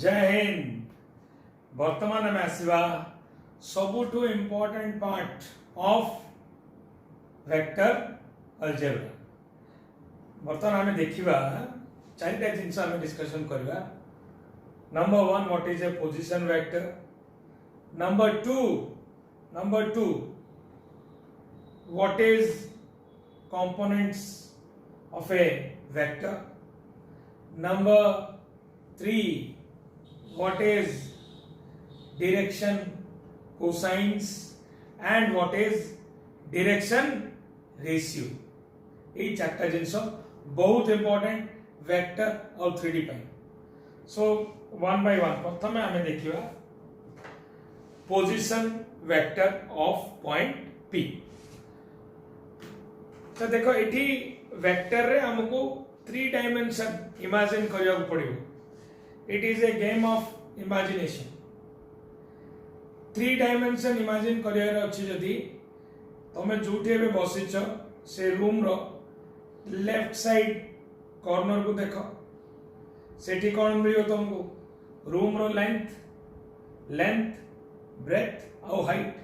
जय हिंद। वर्तमान आम आसवा सबुठु important part of vector algebra. वर्तमान आम देखा चारिटा जिनस आम डिस्कशन करवा। Number one, what is a position vector. Number two what is components of a vector. Number 3, what is direction cosines and what is direction ratio. ये चार्टा जिनस बहुत important vector और 3D pi. So one by one प्रथम आम देखा position vector of point P। तो देखो इठी vector रे हमको 3 डायमेंशन इमेजिन करिया पड़िबो। It is a game of imagination. 3 dimension imagine करिया अछि जदी तमे जोठी एबे बसिछ से रूम रो लेफ्ट साइड कॉर्नर को देखो। सेठी कोन मिलियो तुमको रूम रो लेंथ ब्रेथ और हाइट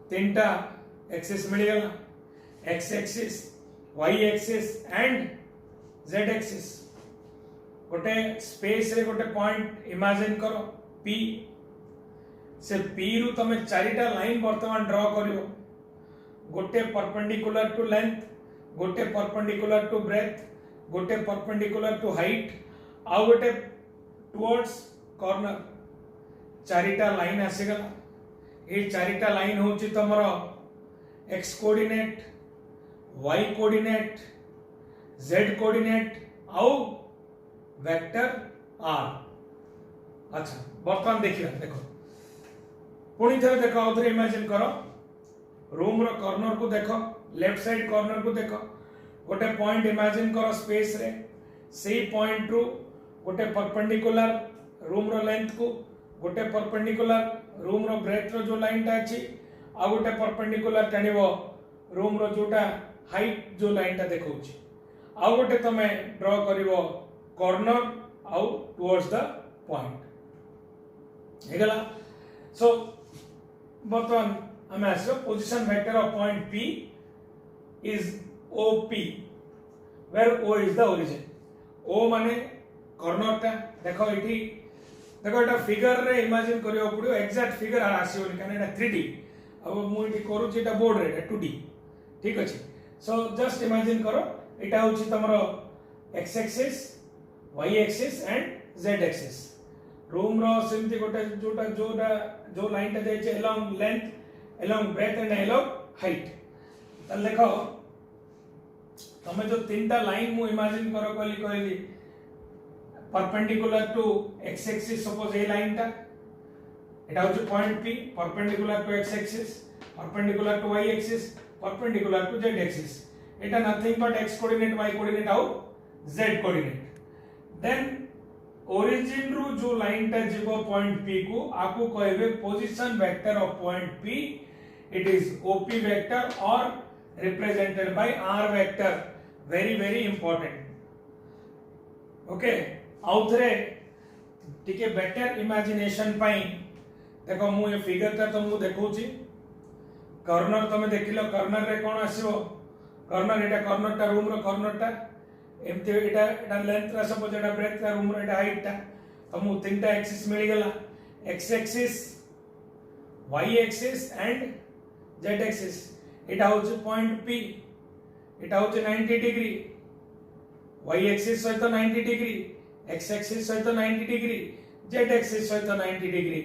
तीनटा एक्सिस मिल गला। X axis, Y axis and Z axis. गोटे स्पेस रे गोटे पॉइंट इमेजिन करो P। से P रु तमे चारिटा लाइन वर्तमान ड्रॉ करियो। गोटे परपेंडिकुलर टू लेंथ, गोटे परपेंडिकुलर टू ब्रेथ, गोटे परपेंडिकुलर टू हाइट आ गोटे टुवर्ड्स कॉर्नर। चारिटा लाइन आसीगला। ये चारिटा लाइन होची तमरो X coordinate, y coordinate, z coordinate आउ वेक्टर r। अच्छा बर्तमान देखिए, देखो पुणी थे देखो आउ थे इमेजिन करो। रूम रो कॉर्नर को देखो, लेफ्ट साइड कॉर्नर को देखो। गोटे पॉइंट इमेजिन करो स्पेस रे। सेही पॉइंट रु गोटे परपेंडिकुलर रूम रो लेंथ को, गोटे परपेंडिकुलर रूम रो ब्रेथ रो जो लाइन टा अछि आ गोटे परपेंडिकुलर टाणिबो रूम रो जोटा हाइट जो लाइन टा देखौछि। आउ गोटे तमे ड्रॉ करिवो कॉर्नर आउ टुवर्ड्स द पॉइंट हेगला। सो बर्तमान हमें आसो position vector of point P is OP where O is the origin. O माने कॉर्नर टा देखो इठी। देखो एटा फिगर रे इमेजिन करियो पड़ियो। एग्जैक्ट फिगर आसीओनी काने एटा 3D। अब मु इठी करूछि एटा बोर्ड रे एटा 2D। ठीक अछि। सो जस्ट इमेजिन करो एटा होछि तमरो x axis, y axis and z axis. Room रो सिमती गोटे जो लाइन टा जाय छै along length, along breadth and along height. त देखो तमे जो तीनटा लाइन मु इमेजिन करो कहली perpendicular to x axis. Suppose a line टा एटा होछि point P, perpendicular to x axis, perpendicular to y axis, perpendicular to z axis. It is nothing but x coordinate, y coordinate और z coordinate. Then origin रू जो line टा जीवो point P को आपको कहबे position vector of point P. It is OP vector or represented by R vector. Very important. Okay. आउथरे टिके better imagination पाई देखो मु ये फिगर ता तुमको देखौची। कॉर्नर तमे देखिलो कॉर्नर रे कोन आसीबो। कॉर्नर एटा कॉर्नर टा रूम रो कॉर्नर टा एमते एटा लेंथ रा सपोज एटा ब्रेथ रा रूम रो एटा हाइट टा। तमु तीनटा एक्सिस मिल गेला। X axis, Y axis and Z axis. एटा होचे पॉइंट P। एटा होचे 90 डिग्री। वाई एक्सिस सहित 90 डिग्री, एक्स एक्सिस सहित 90 डिग्री, जेड एक्सिस सहित 90 डिग्री।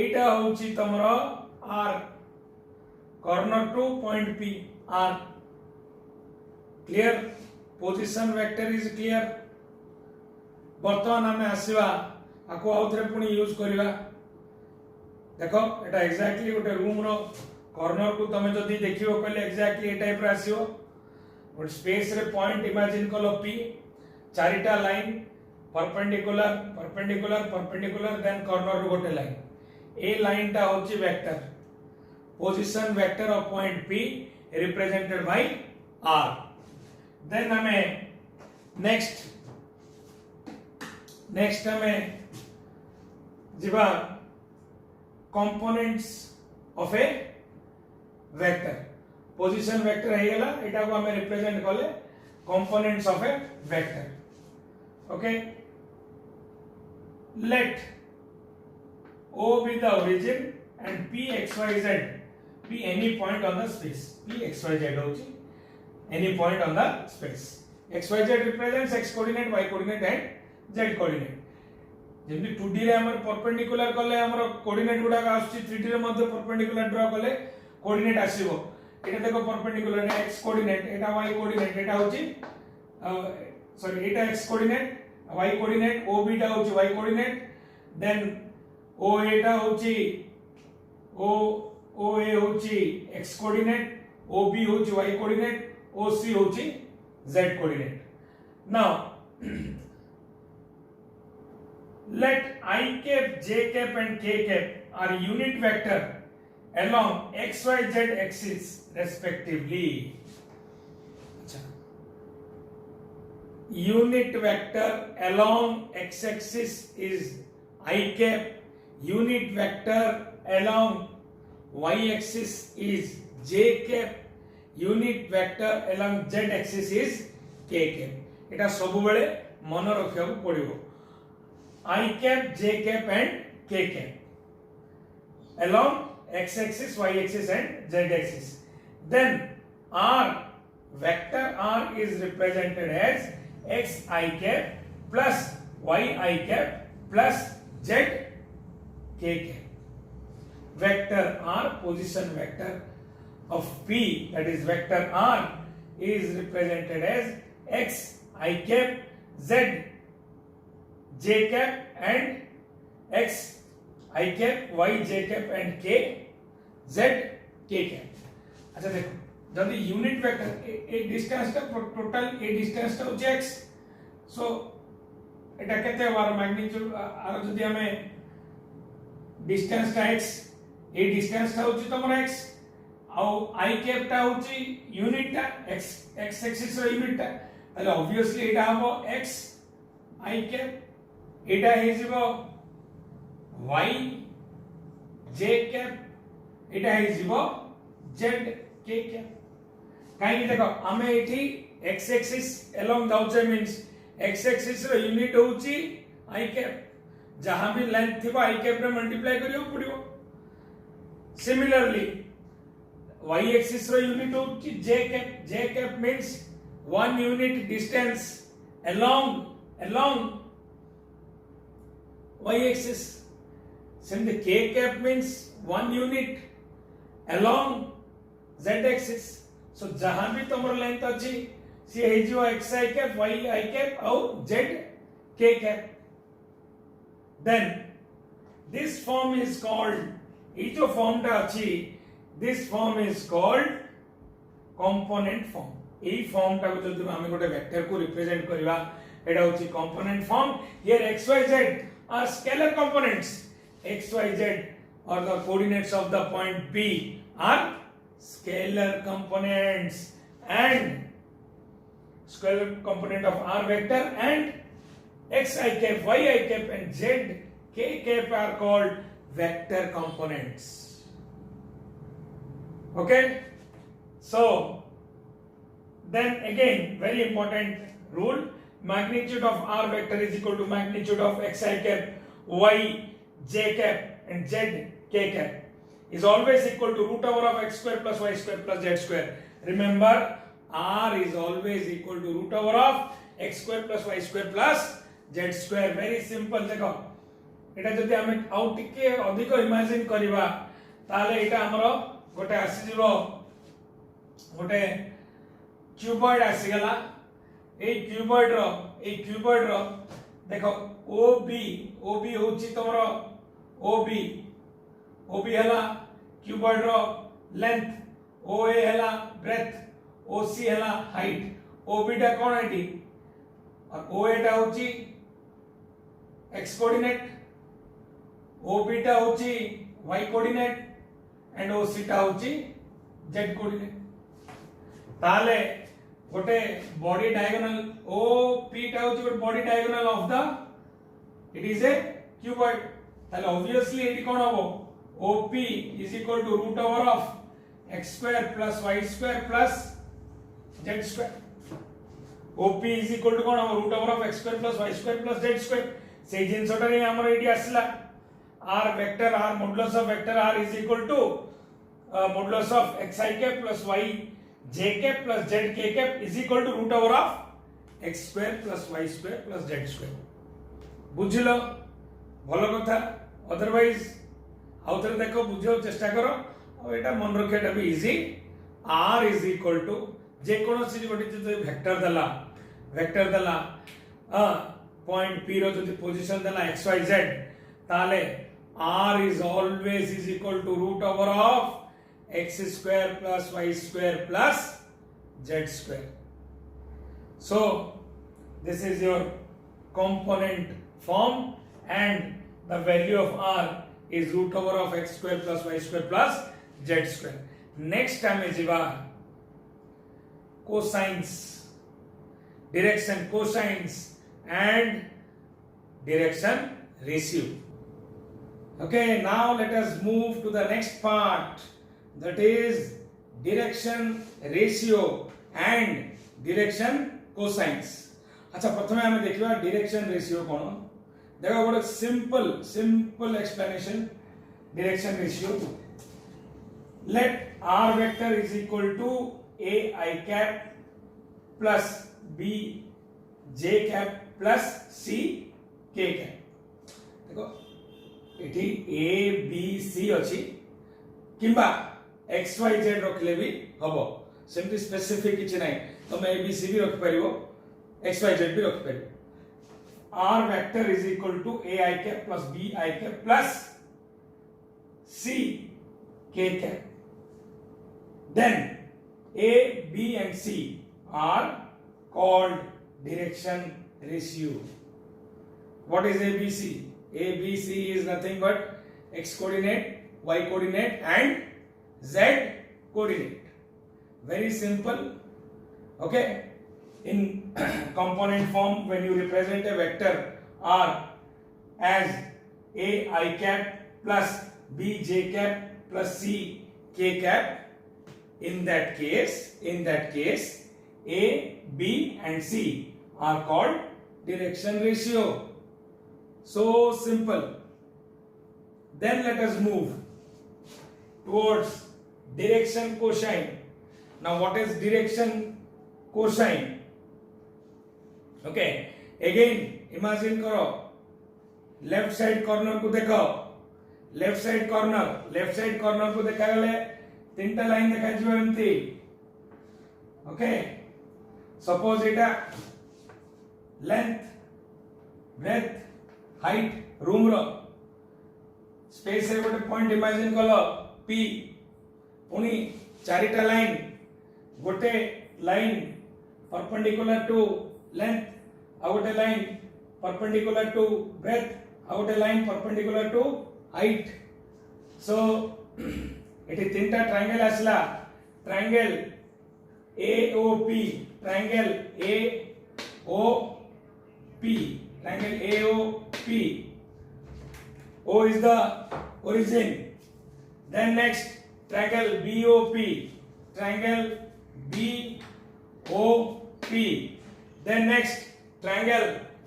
एटा होची तमरो R corner to point P R। clear? position vector is clear। वर्तमान हमें आसीबा आको आउथरे पुनी यूज करिवा। देखो एटा एग्जैक्टली गोटे रूम रो कॉर्नर को तमे जदी देखियो कहले एग्जैक्टली ए टाइप रा आसीओ। गोटे स्पेस रे पॉइंट इमेजिन कलो P, चारिटा line perpendicular perpendicular perpendicular then corner रो गोटे लाइन। ए लाइन टा होची vector. position vector of point P represented by R। then हमें नेक्स्ट हमें जिबा components of A vector position vector है गेला एटा को हमें रिप्रेजेंट करले components of A vector okay let O be the origin and P x y z be any point on the space P x y z होची any point on the space x y z represents x coordinate y coordinate and z coordinate Zeme 2D रे हमर perpendicular करले हमर coordinate गुडा आछी 3D रे मध्ये perpendicular draw करले coordinate आसीबो एटा देखो परपेंडिकुलर ने x कोऑर्डिनेट एटा y कोऑर्डिनेट एटा होची सॉरी एटा x coordinate y coordinate O B टा होची y coordinate then O A टा होची O A होची x कोऑर्डिनेट O B होची y कोऑर्डिनेट O C होची z coordinate now let I cap j cap and k cap are unit vector along x y z axis respectively अच्छा unit vector along x axis is I cap unit vector along y axis is j cap unit vector along z axis is k cap एटा सब बेले मन रखिया को पड़िबो I cap j cap and k cap along x axis y axis and z axis then r vector r is represented as x I cap plus y I cap plus z k cap vector r position vector of p that is vector r is represented as x I cap z j cap and x I cap y j cap and k z k cap अच्छा देखो जब unit vector A distance का total A distance टा होची x सो एटा केते बार magnitude आरो जदी हमें डिस्टेंस टा x ए डिस्टेंस टा होची तमरा x आउ I cap टा होची यूनिट टा x x एक्सिस रो यूनिट टा ताले ऑब्वियसली एटा हबो x I cap एटा हे जिवो y j cap एटा हे जिवो z k cap काई देखो हमें एठी x एक्सिस अलोंग दाउचे मींस x एक्सिस रो यूनिट होची I cap जहां भी लेंथ थिबो I cap रे मल्टीप्लाई करियो पड़ियो सिमिलरली y एक्सिस रो यूनिट होची j cap means one unit distance along y axis simply k cap means one unit along z axis so जहां भी तमर लेंथ अछि से हे जो x I cap y I cap और z k cap then this form is called ए जो form टा अछि this form is called component form এই ফর্ম টা যদি আমি গোটে ভেক্টর কো রিপ্রেজেন্ট করিবা এটা হচ্ছে component form here x y z are scalar components x y z or the coordinates of the point P are scalar components and scalar component of r vector and x I cap y I cap and z k cap are called vector components okay so then again very important rule magnitude of r vector is equal to magnitude of x I cap y j cap and z k cap is always equal to root over of x square plus y square plus z square remember r is always equal to root over of x square plus y square plus z square very simple देखो एटा जदि हम आउ टिके अधिक imagine करिवा ताले एटा हमरो गोटे आसी जिवो गोटे क्यूबॉइड आसी गला ए क्यूबॉइड रो देखो OB होची तमरो OB हला क्यूबॉइड रो लेंथ OA हला ब्रेथ OC हला हाइट OB टा कोन आइटी और OA टा होची x कोऑर्डिनेट OB टा होची y कोऑर्डिनेट एंड OC टा होची z कोऑर्डिनेट ताले गोटे बॉडी डायगोनल OP टा होची गोटे body diagonal of the it is a cuboid ताले ऑब्वियसली एटी कोन हबो OP is equal to root over of x square plus y square plus z square OP is equal to कोन हबो root over of x square plus y square plus z square से जिनसटा रे हमर एटी आसला r vector r modulus of vector r is equal to modulus of xi cap plus y j cap plus z k cap is equal to root over of x square plus y square plus z square बुझिलो भलो कथा otherwise आउथरे देखो बुझो चेष्टा करो और एटा मन रखियाटा भी easy r is equal to जे कोनोसी गोटे वेक्टर दला पॉइंट p रो जदि पोजीशन दला xyz ताले r is always is equal to root over of x square plus y square plus z square. So this is your component form and the value of r is root over of x square plus y square plus z square. Next time is cosines, direction cosines and direction ratio. Okay, now let us move to the next part, that is direction ratio and direction cosines. अच्छा प्रथमे हमें देखिबा direction ratio कोन देखो बड़ा simple explanation. Direction ratio, let r vector is equal to a I cap plus b j cap plus c k cap. देखो एठी a b c अछि किबा x y z रखले भी हबो सेमति स्पेसिफिक किछ नै तमे a b c भी रख परिबो x y z भी रख परिबो r vector is equal to a I cap plus b I cap plus c k cap then a b and c are called direction ratio. What is ABC? ABC is nothing but x coordinate, y coordinate and z coordinate. Very simple. Okay, in component form when you represent a vector r as a I cap plus b j cap plus c k cap, in that case a b and c are called direction ratio. So simple. Then let us move towards direction cosine. Now what is direction cosine? Okay, again imagine करो left side corner को देखो left side corner को देखा गले तीनटा line देखा जिवो एमती. ओके, सपोज एटा लेंथ ब्रेथ हाइट रूम रो स्पेस रे गोटे पॉइंट इमेजिन कलो p पुनी चारिटा लाइन गोटे लाइन परपेंडिकुलर टू लेंथ आ गोटे लाइन परपेंडिकुलर टू ब्रेथ आ गोटे line perpendicular to height. So एटी तीनटा ट्रायंगल आसला triangle AOP triangle AOP O is the origin. Then next triangle BOP then next triangle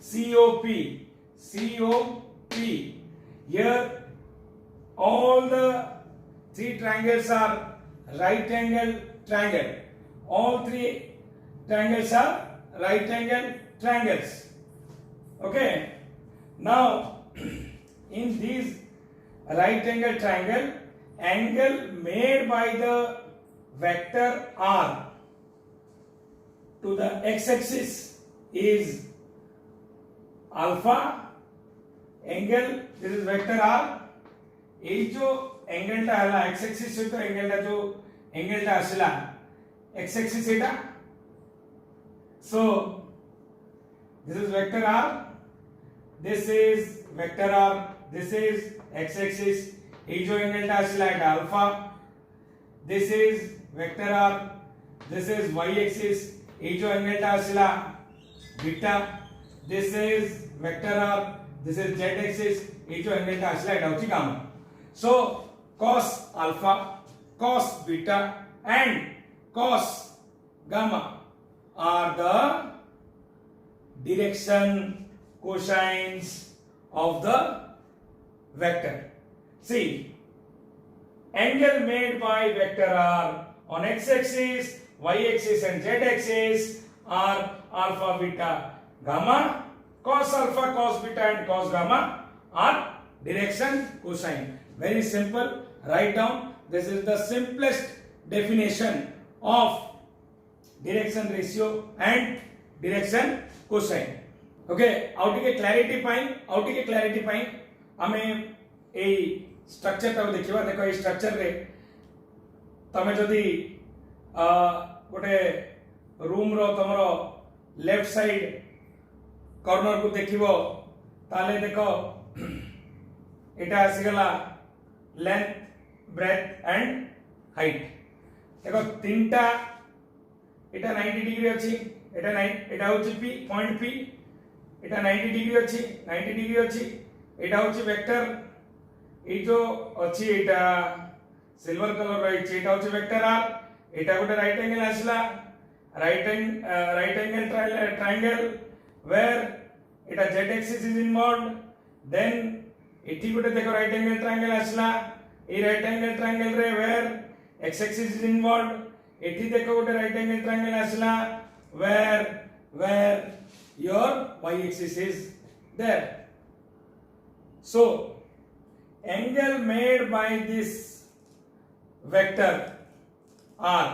COP. Here all the three triangles are right angle triangle. All three triangles are right angle triangles. Okay, now in these right angle triangle, angle made by the vector r to the x-axis is alpha angle. This is vector r. ये जो angle टा हला x-axis से तो angle टा जो angle टा आसला x-axis Etah. So this is vector r, this is vector r, this is x-axis. ये जो एंगल टा आसला एटा alpha. This is vector r, this is y-axis. ये जो एंगल टा आसला beta. This is vector r, this is z axis ए जो angle टा आसला एटा होची gamma so cos alpha cos beta and cos gamma are the direction cosines of the vector. See, angle made by vector are on x axis, y axis and z axis are alpha, beta, gamma. Cos alpha, cos beta and cos gamma are direction cosine. Very simple. Write down. This is the simplest definition of direction ratio and direction cosine. Okay, out के clarity पाई आमे ए structure टा देखिबा देखो ए structure रे तमे जदी गोटे room रो तमरो left side corner को देखिबो ताले देखो एटा आसी गला लेंथ ब्रेथ एंड हाइट देखो तीनटा एटा 90 डिग्री अछि एटा होची p पॉइंट p एटा 90 डिग्री अछि 90 डिग्री अछि एटा होची वेक्टर ए जो अछि एटा सिल्वर कलर रही एटा होची वेक्टर r एटा गोटे राइट एंगल आसला राइट एंगल ट्रायंगल वेयर एटा z axis is involved then एठी गोटे देखो राइट एंगल ट्रायंगल आसला ए राइट एंगल ट्रायंगल रे where x axis is involved एठी देखो गोटे राइट एंगल ट्रायंगल आसला where your y axis is there. So angle made by this vector r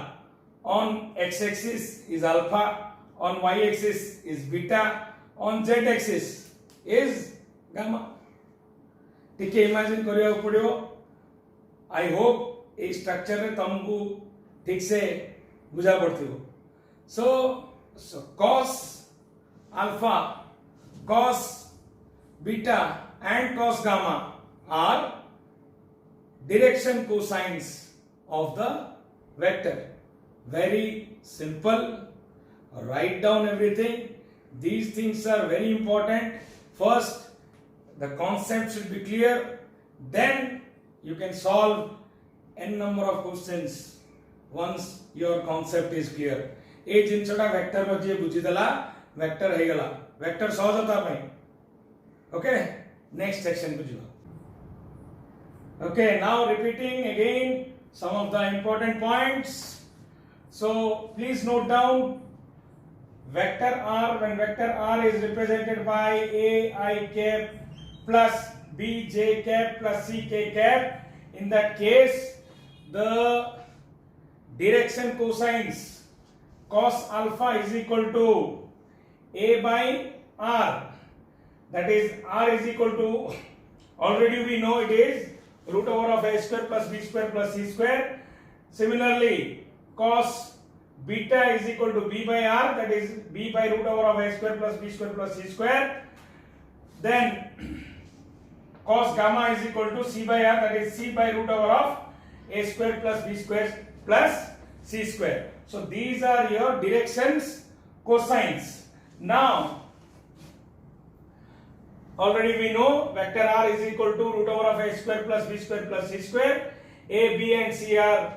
on x axis is alpha, on y axis is beta, on z axis is gamma. ठीक है, imagine करिया पड़ियो. I hope A structure रे तुमको ठीक से बुझा पड़थियो. So cos alpha, cos beta and cos gamma are direction cosines of the vector. Very simple. Write down everything. These things are very important. First, the concept should be clear. Then you can solve n number of questions once your concept is clear. ए जिनसटा vector रो जे बुझी देला vector हे गला vector सहज होता पई. ओके, नेक्स्ट सेक्शन को जिवा. Okay, now repeating again some of the important points. So please note down vector r, when vector r is represented by a I cap plus b j cap plus c k cap, in that case the direction cosines cos alpha is equal to a by r, that is r is equal to, already we know it is root over of a square plus b square plus c square. Similarly, cos beta is equal to b by r, that is b by root over of a square plus b square plus c square. Then cos gamma is equal to c by r, that is c by root over of a square plus b square plus c square. So these are your directions cosines. Now already we know vector r is equal to root over of a square plus b square plus c square. A, b and c are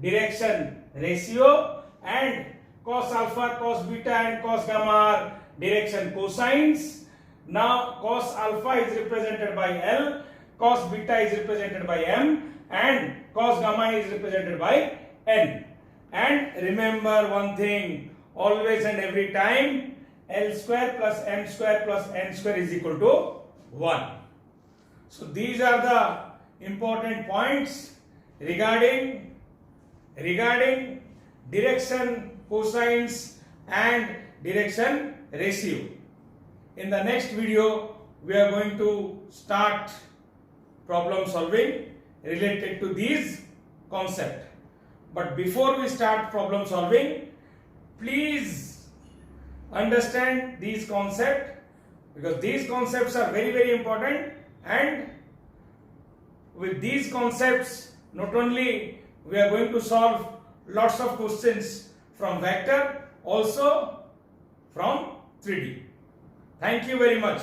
direction ratio, and cos alpha, cos beta and cos gamma are direction cosines. Now cos alpha is represented by L, cos beta is represented by M, and cos gamma is represented by N. And remember one thing, always and every time, L square plus M square plus N square is equal to 1. So these are the important points regarding direction cosines and direction ratio. In the next video, we are going to start problem solving related to these concepts. But before we start problem solving, please understand these concepts, because these concepts are very, very important, and with these concepts not only we are going to solve lots of questions from vector, also from 3D. Thank you very much.